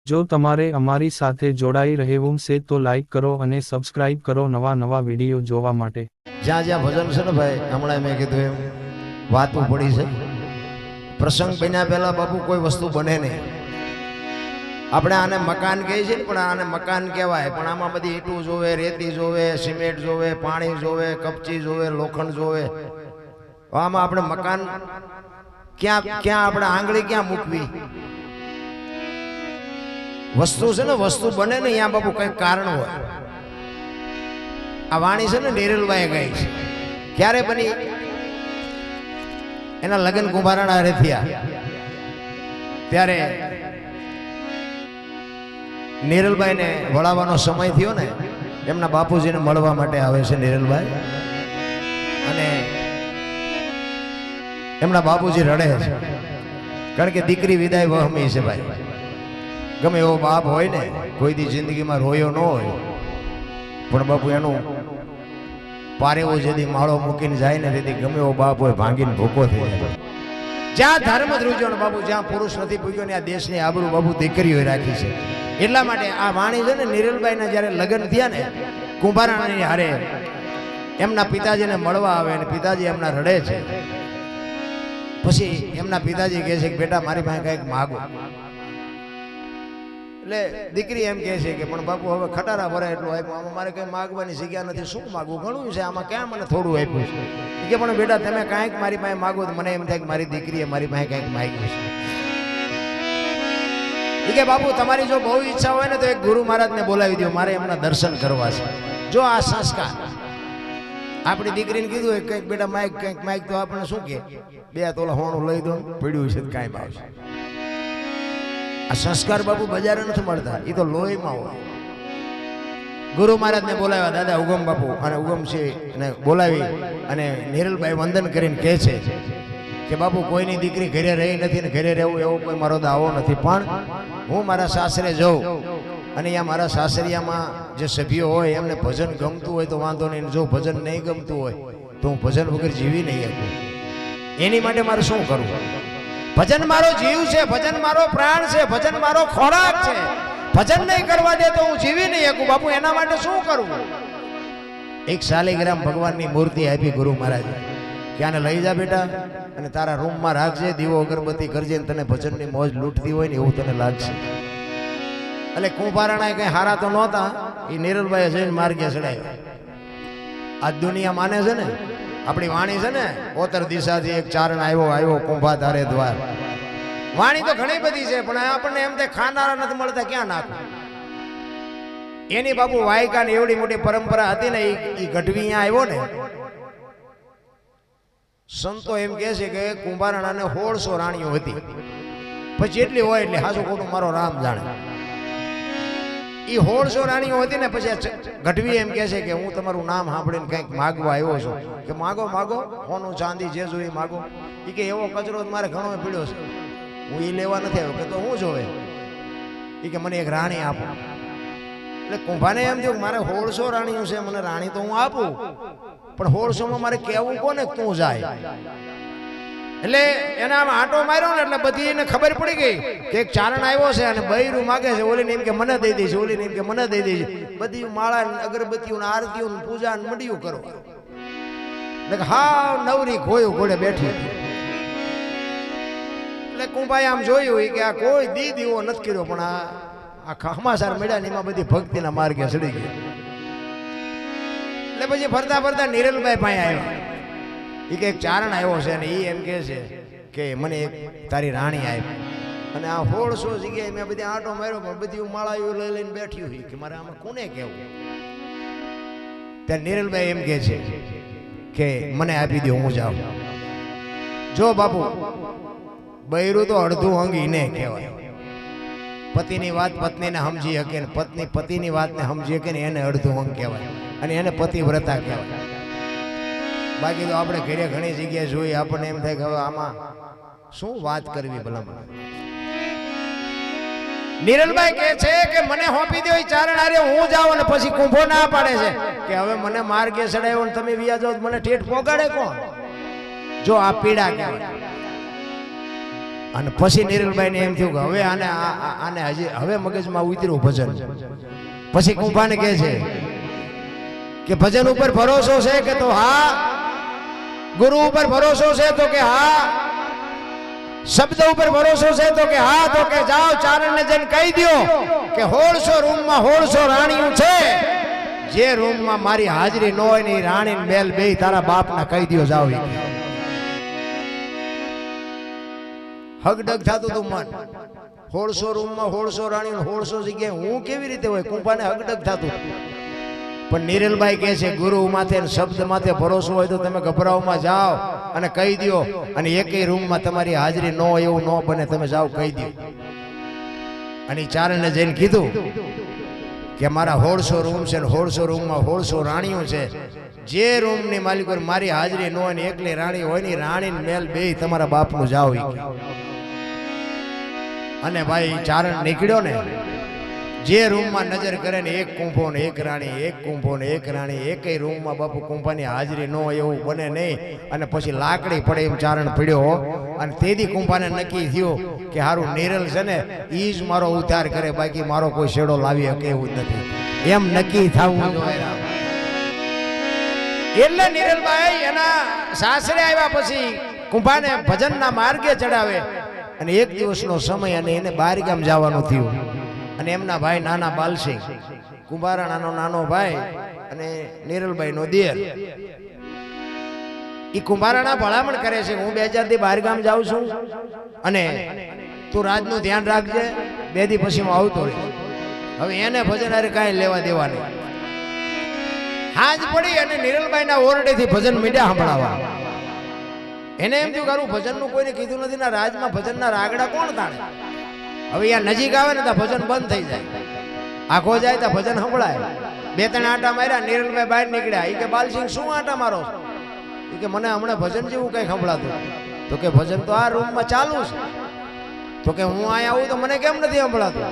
જો તમારે અમારી સાથે જોડાઈ રહેવું છે તો લાઈક કરો અને સબસ્ક્રાઇબ કરો નવા વિડીયો જોવા માટે। જ્યાં જ્યાં ભજન છે ને ભાઈ, હમણાં મેં કીધું એમ વાતું પડી છે। પ્રસંગ બન્યા પહેલા બાપુ કોઈ વસ્તુ બને નહીં। આપણે આને મકાન કહીએ છીએ પણ આને મકાન કહેવાય, પણ આમાં બધી ઈંટું જોવે, રેતી જોવે, સિમેન્ટ જોવે, પાણી જોવે, કપચી જોવે, લોખંડ જોવે। આમાં આપણે મકાન ક્યાં ક્યાં આપણે આંગળી ક્યાં મૂકવી? વસ્તુ છે ને, વસ્તુ બને ને અહીંયા બાપુ કઈ કારણ હોય। આ વાણી છે ને નિરલભાઈ ગઈ છે, ક્યારે બની? એના લગ્ન કુંભારાણા હારે થયા ત્યારે નિરલભાઈ ને વળાવવાનો સમય થયો ને, એમના બાપુજીને મળવા માટે આવે છે નિરલભાઈ, અને એમના બાપુજી રડે છે, કારણ કે દીકરી વિદાય વહમી છે ભાઈ। ગમે એવો બાપ હોય ને, કોઈ દી જિંદગીમાં રોયો ન હોય, પણ બાપુ એનું પારેવો જેથી માળો મૂકીને જાય ને તેથી ગમે એવો બાપ હોય ભાંગીને ભૂકો થઈ જાય। જ્યાં ધર્મ ધ્રુજો ને બાપુ, જ્યાં પુરુષ નથી પૂગ્યો ને આ દેશની આબરૂ બાપુ દીકરીઓ રાખી છે। એટલા માટે આ વાણી છે ને નિરલભાઈના જ્યારે લગ્ન થયા ને કુંભારાણાની હારે, એમના પિતાજીને મળવા આવે અને પિતાજી એમના રડે છે। પછી એમના પિતાજી કહે છે કે બેટા મારી પાસે કંઈક માગો। એટલે દીકરી એમ કહે છે કે પણ બાપુ હવે ખટારા ભરાય એટલું આપ્યું, આમાં મારે કંઈ માગવાની જગ્યા નથી, શું માગવું? ઘણું છે, આમાં ક્યાં મને થોડું આપ્યું છે? કે પણ બેટા તમે કાંઈક મારી પાસે માગો તો મને એમ થાય કે મારી દીકરીએ મારી પાસે કંઈક માગ્યું છે। કે બાપુ તમારી જો બહુ ઈચ્છા હોય ને તો એક ગુરુ મહારાજને બોલાવી દો, મારે એમના દર્શન કરવા છે। જો આ સંસ્કાર આપણી દીકરીને કીધું હોય કંઈક બેટા માઇક કંઈક માઇક, તો આપણે શું કે 2 તોલા હોણું લઈ દો, પડ્યું છે કાંઈ ભાવશે। આ સંસ્કાર બાપુ બજારે નથી મળતા, એ તો લોહીમાં હોય। ગુરુ મહારાજને બોલાવ્યા દાદા ઉગમ બાપુ, અને ઉગમસિંહને બોલાવી અને નિરલભાઈ વંદન કરીને કહે છે કે બાપુ કોઈની દીકરી ઘરે રહી નથી ને ઘરે રહેવું એવો કોઈ મારો દાવો નથી, પણ હું મારા સાસરે જાઉં અને અહીંયા મારા સાસરિયામાં જે સભ્યો હોય એમને ભજન ગમતું હોય તો વાંધો નહીં, જો ભજન નહીં ગમતું હોય તો હું ભજન વગર જીવી નહીં શકું। એની માટે મારે શું કરવું? ભજન મારો જીવ છે, ભજન મારો પ્રાણ છે, ભજન મારો ખોરાક છે। ભજન નહીં કરવા દે તો હું જીવી નહીં શકું બાપુ, એના માટે શું કરવું? એક શાલિગ્રામ ભગવાનની મૂર્તિ આપી ગુરુ મહારાજે કે આને લઈ જા બેટા અને તારા રૂમમાં રાખજે, દીવો અગરબત્તી કરજે, તને ભજનની મોજ લૂંટતી હોય ને એવું તને લાગશે। એટલે કુંભારાણા કઈ હારા તો નહોતા, એ નિરલભાઈ જઈને માર્ગે ચડાવ્યા। આ દુનિયા માને છે ને, આપણી વાણી છે ને, ઓતર દિશાથી એક ચારણ આવ્યો કુંભા તારે દ્વાર। વાણી તો ઘણી બધી છે, પણ આપણને એમ થાય ખાનારા નથી મળતા, ક્યાં નાખું? એની બાપુ વાયકાની એવડી મોટી પરંપરા હતી ને, એ ગઢવી અહીંયા આવ્યો ને, સંતો એમ કહે છે કે કુંભારાણાને 1600 રાણીઓ હતી, પછી એટલી હોય એટલે હાસું ખોટું મારો રામ જાણે। એ 1600 રાણીઓ હતી ને, પછી ગઢવી એમ કહે છે કે હું તમારું નામ સાંભળીને કંઈક માગવા આવ્યો છું, કે માગો માગો, સોનું ચાંદી જે જોઈએ માગો। એ કે એવો કચરો મારે ઘણો પીડ્યો છે, હું એ લેવા નથી આવ્યો। કે તો હું જોવે? એ કે મને એક રાણી આપો। એટલે કુંભાને એમ થયું મારે 1600 રાણીઓ છે, મને રાણી તો હું આપું, પણ 1600 મારે કેવું કોને તું જાય? એટલે એના આમ આંટો માર્યો ને એટલે બધી એને ખબર પડી ગઈ કે એક ચારણ આવ્યો છે અને બૈરું માગે છે, ઓલીને એમ કે મને દઈ દઈશ, ઓલીને એમ કે મને દઈ દઈશ, બધી માળા અગરબત્તીઓ આરતીઓ પૂજા મંડ્યું કરો। એટલે હાવ નવરી ખોયું ઘોડે બેઠી। એટલે કુંભાઈ આમ જોયું કે આ કોઈ દી દીવો નથી કર્યો, પણ આ ખમાસાર મળ્યા ને એમાં બધી ભક્તિના માર્ગે ચડી ગઈ। એટલે પછી ફરતા ફરતા નિરલભાઈ પાસે આવ્યા, એ કે એક ચારણ આવ્યો છે અને એ એમ કહે છે કે મને એક તારી રાણી આપી, અને આ 1600 જગ્યાએ મેં બધી આંટો માર્યો પણ બધી માળાઓ લઈ લઈને બેઠી હોય, કે મારે આમાં કોને કહેવું? ત્યારે નિરલભાઈ એમ કહે છે કે મને આપી દો, હું જાઉં। જો બાપુ બૈરું તો અડધું અંગ એને કહેવાય। પતિની વાત પત્નીને સમજી શકે ને પત્ની પતિની વાતને સમજી શકે ને એને અડધું અંગ કહેવાય, અને એને પતિવ્રતા કહેવાય। બાકી તો આપણે ઘરે ઘણી જગ્યાએ જોઈએ, આપણને એમ થાય કે હવે આમાં શું વાત કરવી ભલામણ। નિરલભાઈ કહે છે કે મને હોપી દો ચારણ હારે, હું જાઉં, અને પછી કુંભો ના પાડે છે કે હવે મને માર્ગે ચડાવ્યો ને તમે વ્યા જાઓ, મને ઠેઠ પોગાડે કોણ? જો આ પીડા કહેવાય। અને પછી નિરલભાઈ ને એમ થયું કે હવે આને હજી હવે મગજમાં ઉતર્યું ભજન. પછી કુંભાને કહે છે કે ભજન ઉપર ભરોસો છે કે તો હા, ગુરુ ઉપર ભરોસો છે તો કે હા, શબ્દ ઉપર ભરોસો છે તો કે હા, તો કે જાઓ ચારણને જઈને કહી દો કે 1600 રૂમમાં 1600 રાણીઓ છે, જે રૂમમાં મારી હાજરી ન હોય ને એ રાણી ને બેલ બે તારા બાપના કહી દો જાઓ. હગડગ થતું તું મન, 1600 રૂમમાં 1600 રાણીઓ 1600 જગ્યાએ હું કેવી રીતે હોય? કુંભાને હગડગ થતું. પણ નિરલભાઈ કહે છે ગુરુ માથે શબ્દ માથે ભરોસો હોય તો તમે ગભરાવમાં જાઓ અને કહી દો, અને એકેય રૂમમાં તમારી હાજરી ન હોય એવું ન બને, તમે જાઓ કહી દો. અને ચારણને જઈને કીધું કે મારા 1600 રૂમ છે ને 1600 રૂમમાં 1600 રાણીઓ છે, જે રૂમની માલિકો મારી હાજરી ન હોય ને એકલી રાણી હોય ને રાણી મેલ બે તમારા બાપનું જાઓ. અને ભાઈ ચારણ નીકળ્યો ને, જે રૂમમાં નજર કરે ને એક કુંભો ને એક રાણી, એક કુંભો ને એક રાણી, એકેય રૂમમાં બાપુ કુંભાની હાજરી ન હોય એવું બને નહીં. અને પછી લાકડી પડે એમ ચારણ પડ્યો. અને તેથી કુંભાને નક્કી થયું કે હારું નિરલ છે ને ઈ જ મારો ઉદ્ધાર કરે, બાકી મારો કોઈ શેડો લાવી શકે એવું જ નથી, એમ નક્કી થવું જોઈએ. એટલે નિરલભાઈ એના સાસરે આવ્યા પછી કુંભાને ભજનના માર્ગે ચડાવે. અને એક દિવસનો સમય અને એને બહાર ગામ જવાનું થયું. અને એમના ભાઈ નાના બાલસિંહ, કુંભારાણાનો નાનો ભાઈ અને નિરલભાઈ નો દિયર, ઈ કુંભારાણા ભલામણ કરે છે હું 2 થી બહાર ગામ જાઉં છું અને તું રાજનું ધ્યાન રાખજે, 2 દી પછી હું આવતો રહીશ. હવે એને ભજન અરે કાંઈ લેવા દેવા નહીં. હાજ પડી અને નિરલભાઈ ના ઓરડેથી ભજન મીડિયા સંભળાવા. એને એમ થયું કે ભજનનું કોઈને કીધું નથી ને રાજમાં ભજનના રાગડા કોણ તાણે? હવે યાર નજીક આવે ને તો ભજન બંધ થઈ જાય, આખો જાય તો ભજન સંભળાય. 2-3 આટા માર્યા, નિરલભાઈ બહાર નીકળ્યા. એ કે બાલસિંહ શું આટા મારો? એ કે મને હમણાં ભજન જેવું કઈ સંભળાતું. તો કે ભજન તો આ રૂમમાં ચાલુ છે. તો કે હું અહીંયા આવું તો મને કેમ નથી સંભળાતું?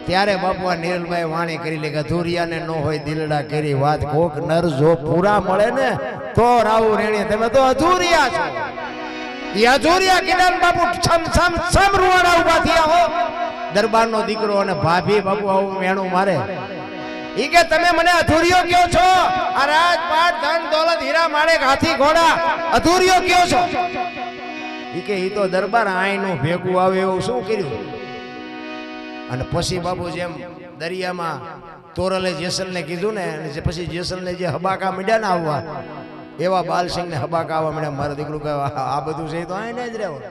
ત્યારે બાપુ આ નિરલભાઈ વાણી કરી લે કે અધૂરિયાને ન હોય દિલડા કરી વાત, કોક નર જો પૂરા મળે ને તો રાવું રેણી, તમે તો અધૂરિયા છો. એ અધૂરિયા કિનાર બાપુ છમ રૂવાડા ઉભા થયા હો. દરબારનો દીકરો અને ભાભી બાપુ આવું મેણું મારે. ઈ કે તમે મને અધૂરિયો કયો છો? આ રાજપાટ ધન દોલત હીરા માણેક હાથી ઘોડા અધૂરિયો કયો છો? ઈ કે ઈ તો દરબાર આઈનું ભેગું આવે એવું શું કર્યું? અને પછી બાપુ જેમ દરિયામાં તોરલે જેસલને કીધું ને, અને પછી જેસલને જે હબાકા મીડ્યા ને આવવા, એવા બાલસિંહને હબાકા આવવા મીડ્યા. મારા દીકરું કહે આ બધું છે તો આઈને જ રહેવું.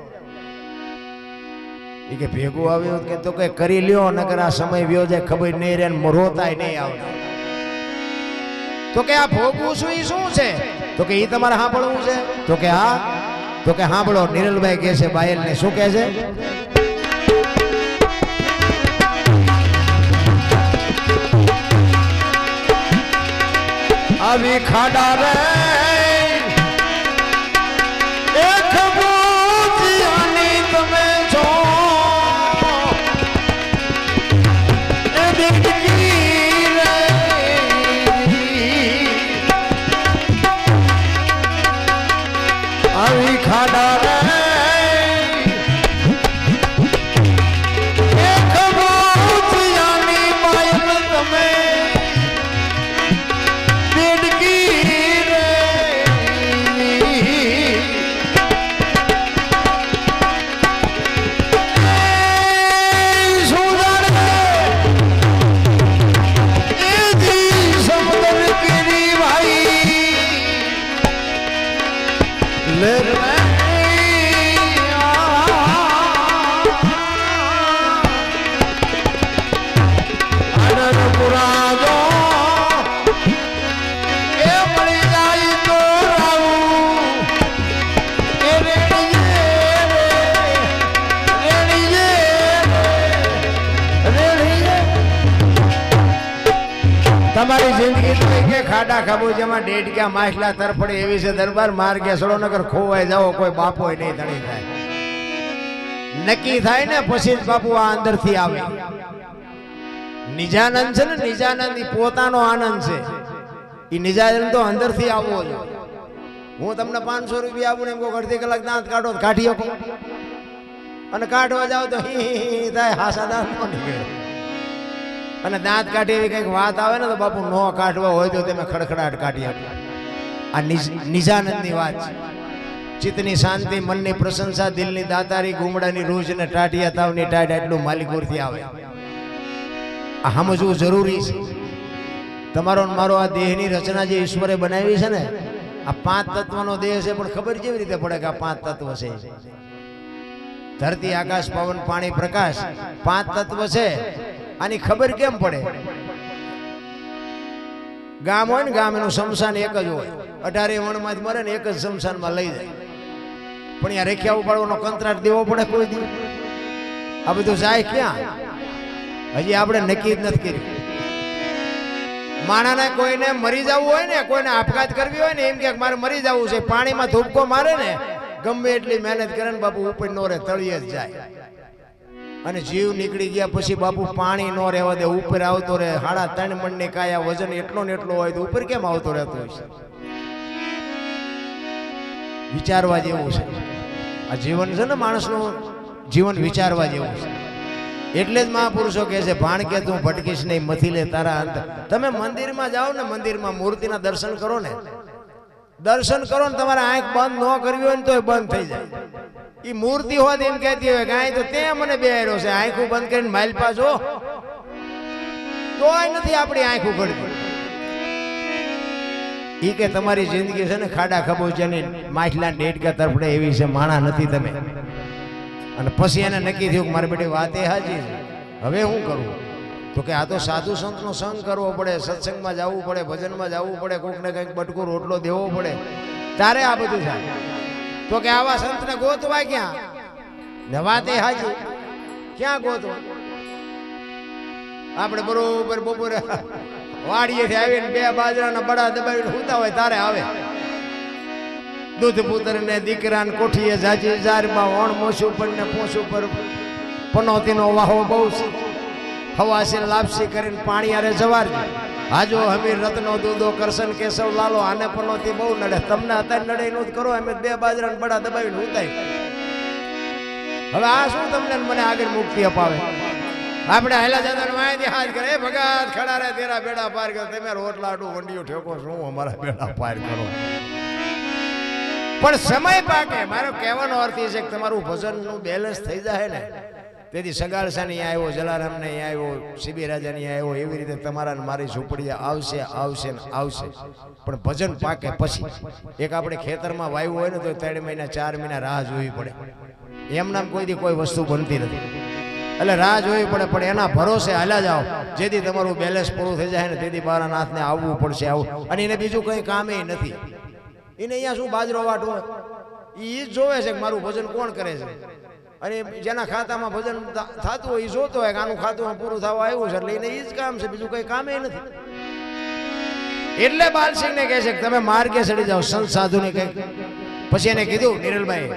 એ કે ભેગું આવ્યું કે તો કે કરી લ્યો, નકર આ સમય વ્યો જાય ખબર નહીં રહે, રોતાય નહીં આવે. તો કે આ ભોગવું શું ઈ શું છે? તો કે ઈ તમારે સાંભળવું છે? તો કે હા. તો કે સાંભળો. નિરલભાઈ કહે છે બાયલને, શું કહે છે? આવી ખાડા રે એક બુદ્ધિયાની તમે છો, એ દીકરી રે આવી ખાડા રે એક બુદ્ધિયાની માયલ તમે તમારી જિંદગી તો કે ખાડા ખાબોચિયામાં ડેડક્યા માછલા તરફડે એવી છે. દરબાર માર્ગે સડોનગર ખોવાઈ જાઓ, કોઈ બાપો નહીં ધણી થાય. નક્કી થાય ને પછી જ બાપુ આ અંદરથી આવે. નિજાનંદ છે ને, નિજાનંદ ઈ પોતાનો આનંદ છે. ઈ નિજાનંદ તો અંદરથી આવવો જોઈએ. હું તમને 500 રૂપિયા આપું ને એમ કહું અડધી કલાક દાંત કાઢો, કાઢી શકો? અને કાઢવા જાવ તો હી થાય હાસા દાંત ન નીકળે. અને દાંત કાઢી એવી કંઈક વાત આવે ને તો બાપુ નો કાઢવા હોય તો તમે ખડખડાટ કાઢી આપો. આ નિજાનંદની વાત છે. ચિત્તની શાંતિ, મનની પ્રશંસા, દિલની દાતારી, ગુમડાની રૂજ ને ટાઢિયા તાવની ટાઢ એટલું માલિકુરથી આવે. આ સમજવું જરૂરી છે. તમારો મારો આ દેહની રચના જે ઈશ્વરે બનાવી છે ને, આ 5 તત્વનો દેહ છે, પણ ખબર કેવી રીતે પડે કે આ 5 તત્વ છે? ધરતી, આકાશ, પવન, પાણી, પ્રકાશ 5 તત્વ છે. આની ખબર કેમ પડે? ગામ હોય ને, ગામ એનું શમશાન એક જ હોય. 18 વણમાં મરે ને એક જ શમશાનમાં લઈ જાય. પણ અહીંયા રેખ્યા ઉપાડવાનો કંત્રાટ દેવો પડે કોઈ દી? આ બધું જાય ક્યાં? હજી આપણે નક્કી જ નથી કર્યું. માણાને કોઈને મરી જવું હોય ને, કોઈને આપઘાત કરવી હોય ને, એમ કે મારે મરી જવું છે, પાણીમાં ધૂપકો મારે ને, ગમે એટલી મહેનત કરે ને બાપુ ઉપર નો રે, તળિયે જ જાય. અને જીવ નીકળી ગયા પછી બાપુ પાણી નો રહેવા દે, ઉપર આવતો રહે. 3.5 મણની કાયા, વજન એટલો ને એટલો હોય તો ઉપર કેમ આવતો રહેતો હોય? વિચારવા જેવું છે આ જીવન છે ને, માણસનું જીવન વિચારવા જેવું છે. એટલે જ મહાપુરુષો કહે છે, ભાણ કે તું ભટકીશ નહીં, મથી લે તારા અંત. તમે મંદિરમાં જાઓ ને, મંદિરમાં મૂર્તિના દર્શન કરો ને, દર્શન કરો ને, તમારે આંખ બંધ ન કરવી હોય ને તો બંધ થઈ જાય. એ મૂર્તિ હોત એમ કહેતી હોય કે આય તો તે મને બેહાર્યો છે, આંખું બંધ કરીને માઇલ પાછો તોય નથી આપણી આંખું ગળતી. ઈ કે તમારી જિંદગી છે ને ખાડા ખબોચિયાની માછલા ડેડકા તરફડે એવી છે, માણા નથી તમે. અને પછી એને નક્કી થયું કે મારી બેટી વાત એ હાજી છે, હવે શું કરવું? તો કે આ તો સાધુ સંતનો સંગ કરવો પડે, સત્સંગમાં જવું પડે, ભજનમાં જવું પડે, કોકને કંઈક બટકો રોટલો દેવો પડે, તારે આ બધું થાય. તો કે આવા સંતને ગોતવા ક્યાં? ને વાત એ હાજી, ક્યાં ગોતવા? આપણે બરોબર બપોરે વાડીએથી આવીને 2 બાજરાના બડા દબાવીને સૂતા હોય તારે આવે. દૂધ પુત્ર ને દીકરાને કોઠીએ જાજી જારમાં ઓણ મોસું પર ને પોસું પર પનોતીનો વાહો બહુ છે. હવાસી લાપસી કરીને પાણી આરે જવારજી. હાજો હમીર રત્નો દૂધો કરશન કેશવ લાલો, આને પનોતી બહુ નડે. તમને અત્યારે નડે નું જ કરો, અમે 2 બાજરાના બડા દબાવીને ઉતાય. હવે આ શું તમને મને આગળ મુક્તિ અપાવે? આપણે હેલા જતા માહિતી હાથ કરે, ભગત ખડા રે તેરા બેડા પાર કરો. તમે રોટલાડું વંડિયું ઠેકો શું અમારા બેડા પાર કરો? પણ સમય પાકે. મારો કહેવાનો અર્થ એ છે કે તમારું ભજનનું બેલેન્સ થઈ જાય ને, તેથી સગાળસાની આવ્યો, જલારામને આવ્યો, સીબી રાજાની આવ્યો, એવી રીતે તમારા મારી ઝૂંપડી આવશે આવશે ને આવશે. પણ ભજન પાકે પછી. એક આપણે ખેતરમાં વાવ્યું હોય ને તો 3 મહિના 4 મહિના રાહ જોવી પડે. એમનામ કોઈ દી કોઈ વસ્તુ બનતી નથી, એટલે રાહ જોવી પડે. પણ એના ભરોસે હાલ્યા જાઓ, જેથી તમારું બેલેન્સ પૂરું થઈ જાય ને તેથી બારાનાથને આવવું પડશે. આવું અને એને બીજું કંઈ કામે નથી. એને અહીંયા શું બાજરો વાટવો, એ જ જોવે છે કે મારું ભજન કોણ કરે છે. અને જેના ખાતામાં ભજન થતું હોય એ જોતો હોય કે આનું ખાતું પૂરું થવા આવ્યું છે, એટલે એને એ જ કામ છે, બીજું કંઈ કામે નથી. એટલે બાલસિંહને કહે છે કે તમે માર્ગે ચડી જાઓ, સંત સાધુને કંઈક. પછી એને કીધું નિરલભાઈ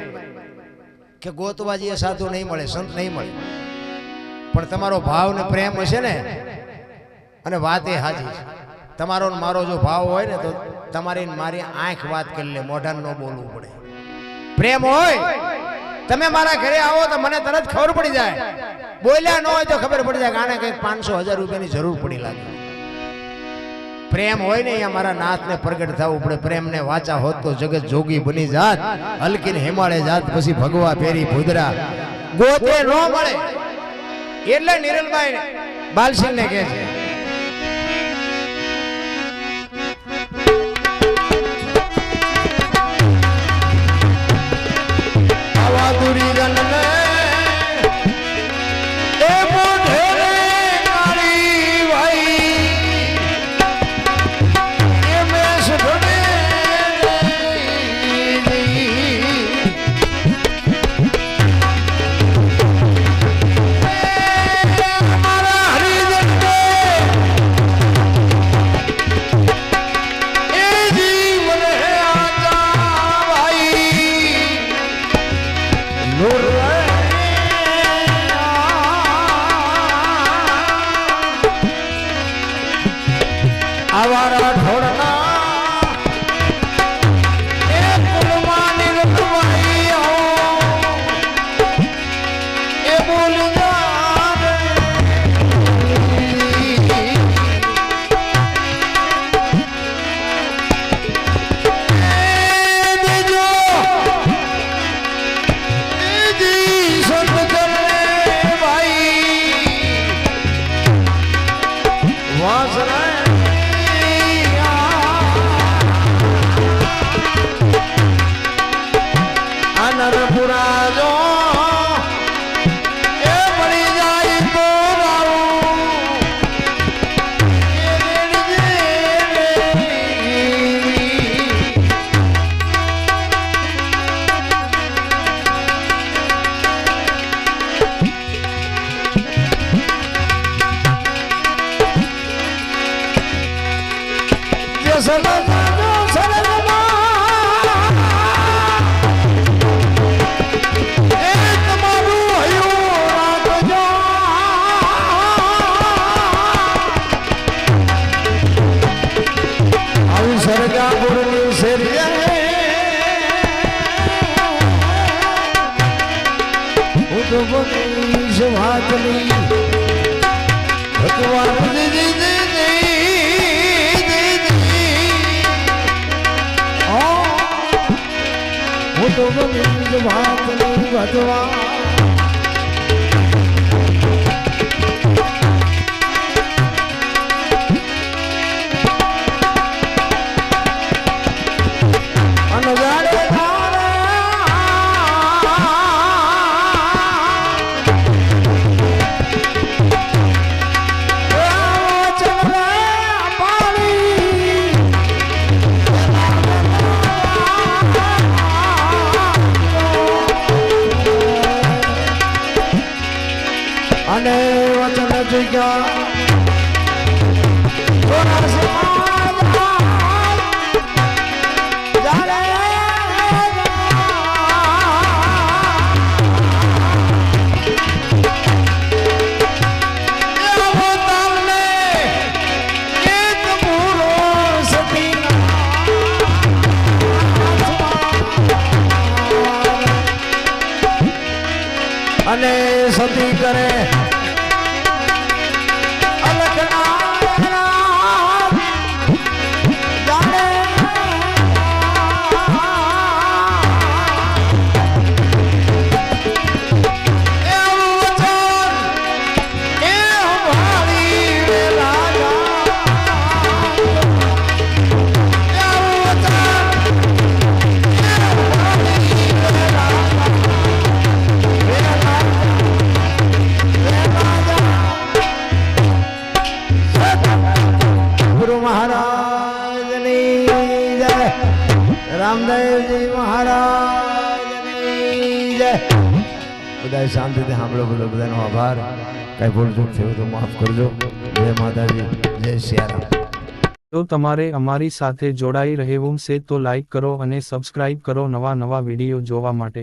કે ગોતવાજી સાધુ નહીં મળે, સંત નહીં મળે, પણ તમારો ભાવ ને પ્રેમ હશે ને, અને વાત એ હાજી છે. તમારો મારો જો ભાવ હોય ને તો તમારી મારી આંખ વાત કરી લે, મોઢા ન બોલવું પડે. પ્રેમ હોય, તમે મારા ઘરે આવો તો મને તરત ખબર પડી જાય. બોલ્યા ન હોય તો ખબર પડી જાય કે આને કંઈક 500,000 રૂપિયાની જરૂર પડી લાગે. પ્રેમ હોય ને અહીંયા મારા નાથને પ્રગટ થવું પડે. પ્રેમને વાચા હોત તો જગત જોગી બની જાત, હલકીને હિમાળે જાત પછી ભગવા ફેરી ભૂદરા ગોતે ન મળે. એટલે નિરલભાઈ બાલસિંહને કહે છે, બહાદુરી રનને એ મોઢે કાળી ભાઈ એ મેસ ભણે મારા હરિજન એ જીવન હે આજા ભાઈ આવારા ઢોળના એ કુલમાની રતવાઈ સદા સદમાં એ તમારું હૈયું રાખજો. આવી સરગા ગુરુની શેરીએ હું તો બનીશ વાતની ભગવાન હું તો બનીશ વાતની ભગવાન. અને વચન જગ્યા અને સતી કરે રામદેવજી મહારાજની જય. બધા શાંતિથી સાંભળો. બધાનો આભાર. કઈ ભૂલ ચૂક થયું તો માફ કરજો. જય માતાજી, જય સિયારામ. જો તમારે અમારી સાથે જોડાઈ રહેવું છે તો લાઈક કરો અને સબસ્ક્રાઇબ કરો નવા વિડીયો જોવા માટે.